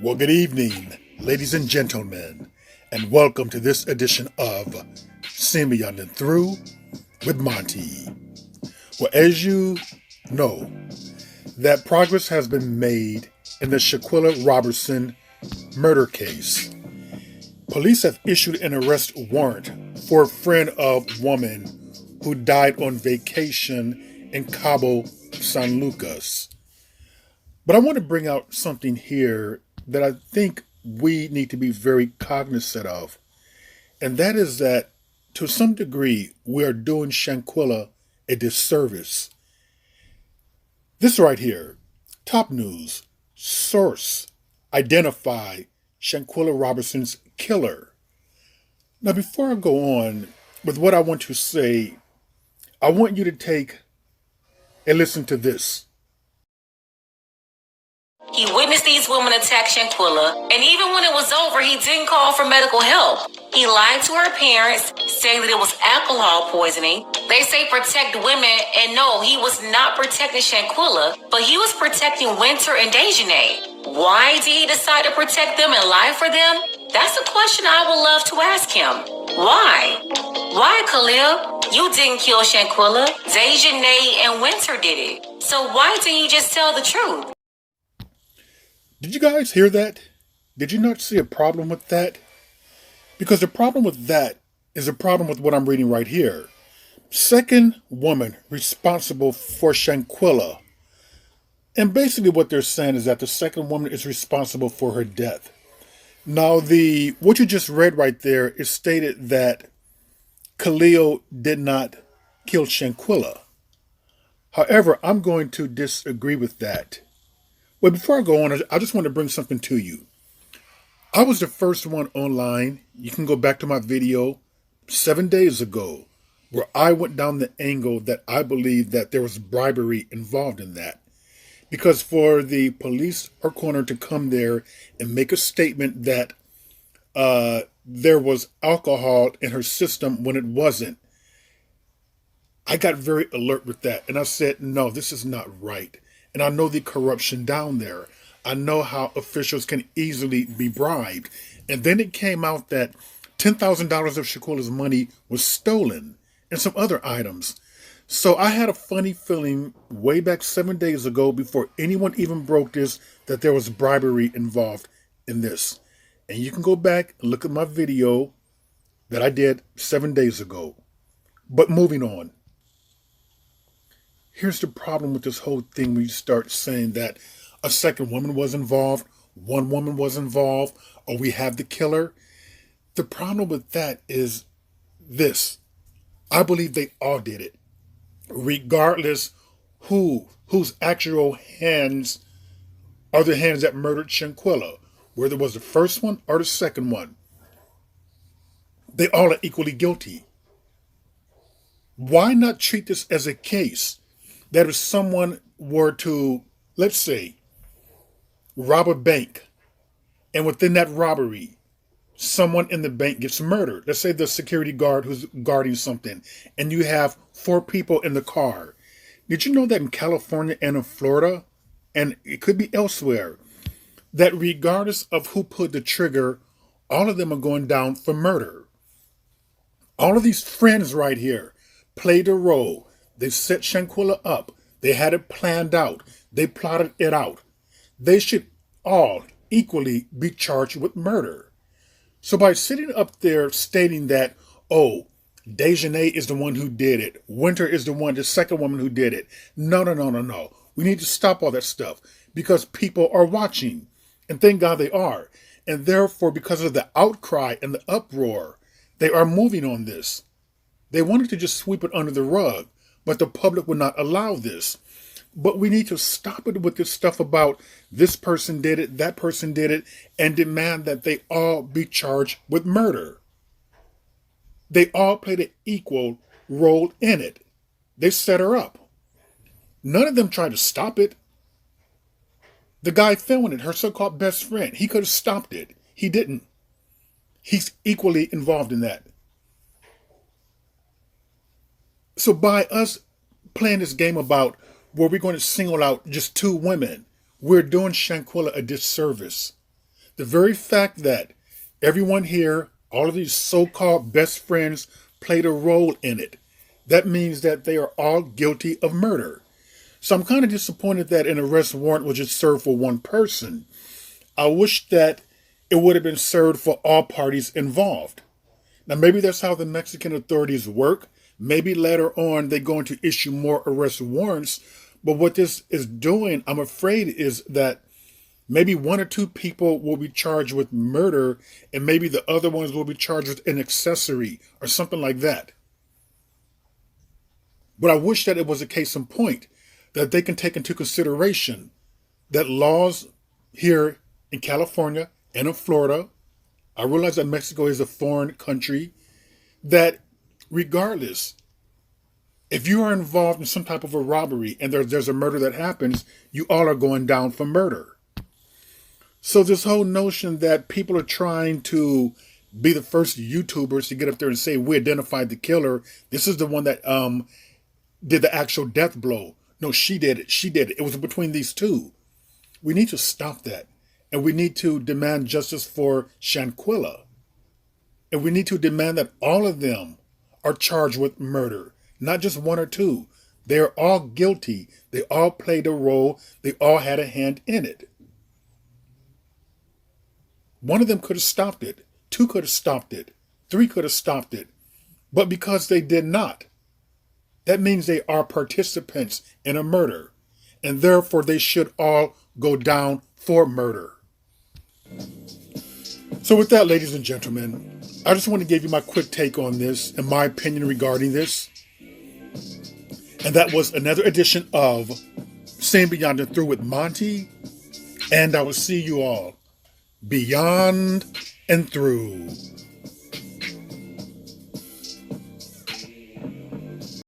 Well, good evening, ladies and gentlemen, and welcome to this edition of See Me On and Through with Monty. Well, as you know, that progress has been made in the Shanquella Robertson murder case. Police have issued an arrest warrant for a friend of woman who died on vacation in Cabo San Lucas. But I want to bring out something here that I think we need to be very cognizant of. And that is that to some degree, we are doing Shanquella a disservice. This right here, top news, source, identify Shanquella Robertson's killer. Now, before I go on with what I want to say, I want you to take and listen to this. He witnessed these women attack Shanquella, and even when it was over, he didn't call for medical help. He lied to her parents, saying that it was alcohol poisoning. They say protect women, and no, he was not protecting Shanquella, but he was protecting Winter and Dejanay. Why did he decide to protect them and lie for them? That's a question I would love to ask him. Why? Why, Khalil? You didn't kill Shanquella. Dejanay and Winter did it. So why didn't you just tell the truth? Did you guys hear that? Did you not see a problem with that? Because the problem with that is a problem with what I'm reading right here. Second woman responsible for Shanquella. And basically what they're saying is that the second woman is responsible for her death. Now, what you just read right there is stated that Khalil did not kill Shanquella. However, I'm going to disagree with that. Well, before I go on, I just want to bring something to you. I was the first one online. You can go back to my video 7 days ago where I went down the angle that I believe that there was bribery involved in that. Because for the police or coroner to come there and make a statement that there was alcohol in her system when it wasn't, I got very alert with that. And I said, no, this is not right. And I know the corruption down there. I know how officials can easily be bribed. And then it came out that $10,000 of Shanquella's money was stolen and some other items. So I had a funny feeling way back 7 days ago before anyone even broke this that there was bribery involved in this. And you can go back and look at my video that I did 7 days ago. But moving on. Here's the problem with this whole thing when you start saying that a second woman was involved, one woman was involved, or we have the killer. The problem with that is this. I believe they all did it, regardless whose actual hands are the hands that murdered Shanquella, whether it was the first one or the second one. They all are equally guilty. Why not treat this as a case that if someone were to, let's say, rob a bank, and within that robbery, someone in the bank gets murdered. Let's say the security guard who's guarding something, and you have 4 people in the car. Did you know that in California and in Florida, and it could be elsewhere, that regardless of who pulled the trigger, all of them are going down for murder? All of these friends right here played a role. They set Shanquella up. They had it planned out. They plotted it out. They should all equally be charged with murder. So by sitting up there stating that, oh, Dejanay is the one who did it, Winter is the second woman who did it. No. We need to stop all that stuff because people are watching. And thank God they are. And therefore, because of the outcry and the uproar, they are moving on this. They wanted to just sweep it under the rug. But the public would not allow this. But we need to stop it with this stuff about this person did it, that person did it, and demand that they all be charged with murder. They all played an equal role in it. They set her up. None of them tried to stop it. The guy filming it, her so-called best friend, he could have stopped it. He didn't. He's equally involved in that. So by us playing this game about where we're going to single out just 2 women, we're doing Shanquella a disservice. The very fact that everyone here, all of these so-called best friends, played a role in it, that means that they are all guilty of murder. So I'm kind of disappointed that an arrest warrant was just served for one person. I wish that it would have been served for all parties involved. Now, maybe that's how the Mexican authorities work. Maybe later on they're going to issue more arrest warrants. But what this is doing, I'm afraid, is that maybe one or two people will be charged with murder and maybe the other ones will be charged with an accessory or something like that. But I wish that it was a case in point that they can take into consideration that laws here in California and in Florida, I realize that Mexico is a foreign country, that regardless, if you are involved in some type of a robbery and there's a murder that happens, you all are going down for murder. So this whole notion that people are trying to be the first YouTubers to get up there and say, we identified the killer, this is the one that did the actual death blow. No, she did it. She did it. It was between these two. We need to stop that. And we need to demand justice for Shanquella. And we need to demand that all of them are charged with murder, not just one or two. They are all guilty. They all played a role. They all had a hand in it. One of them could have stopped it. Two could have stopped it. Three could have stopped it. But because they did not, that means they are participants in a murder. And therefore they should all go down for murder. So with that, ladies and gentlemen, I just want to give you my quick take on this and my opinion regarding this. And that was another edition of Seeing Beyond and Through with Monty. And I will see you all beyond and through.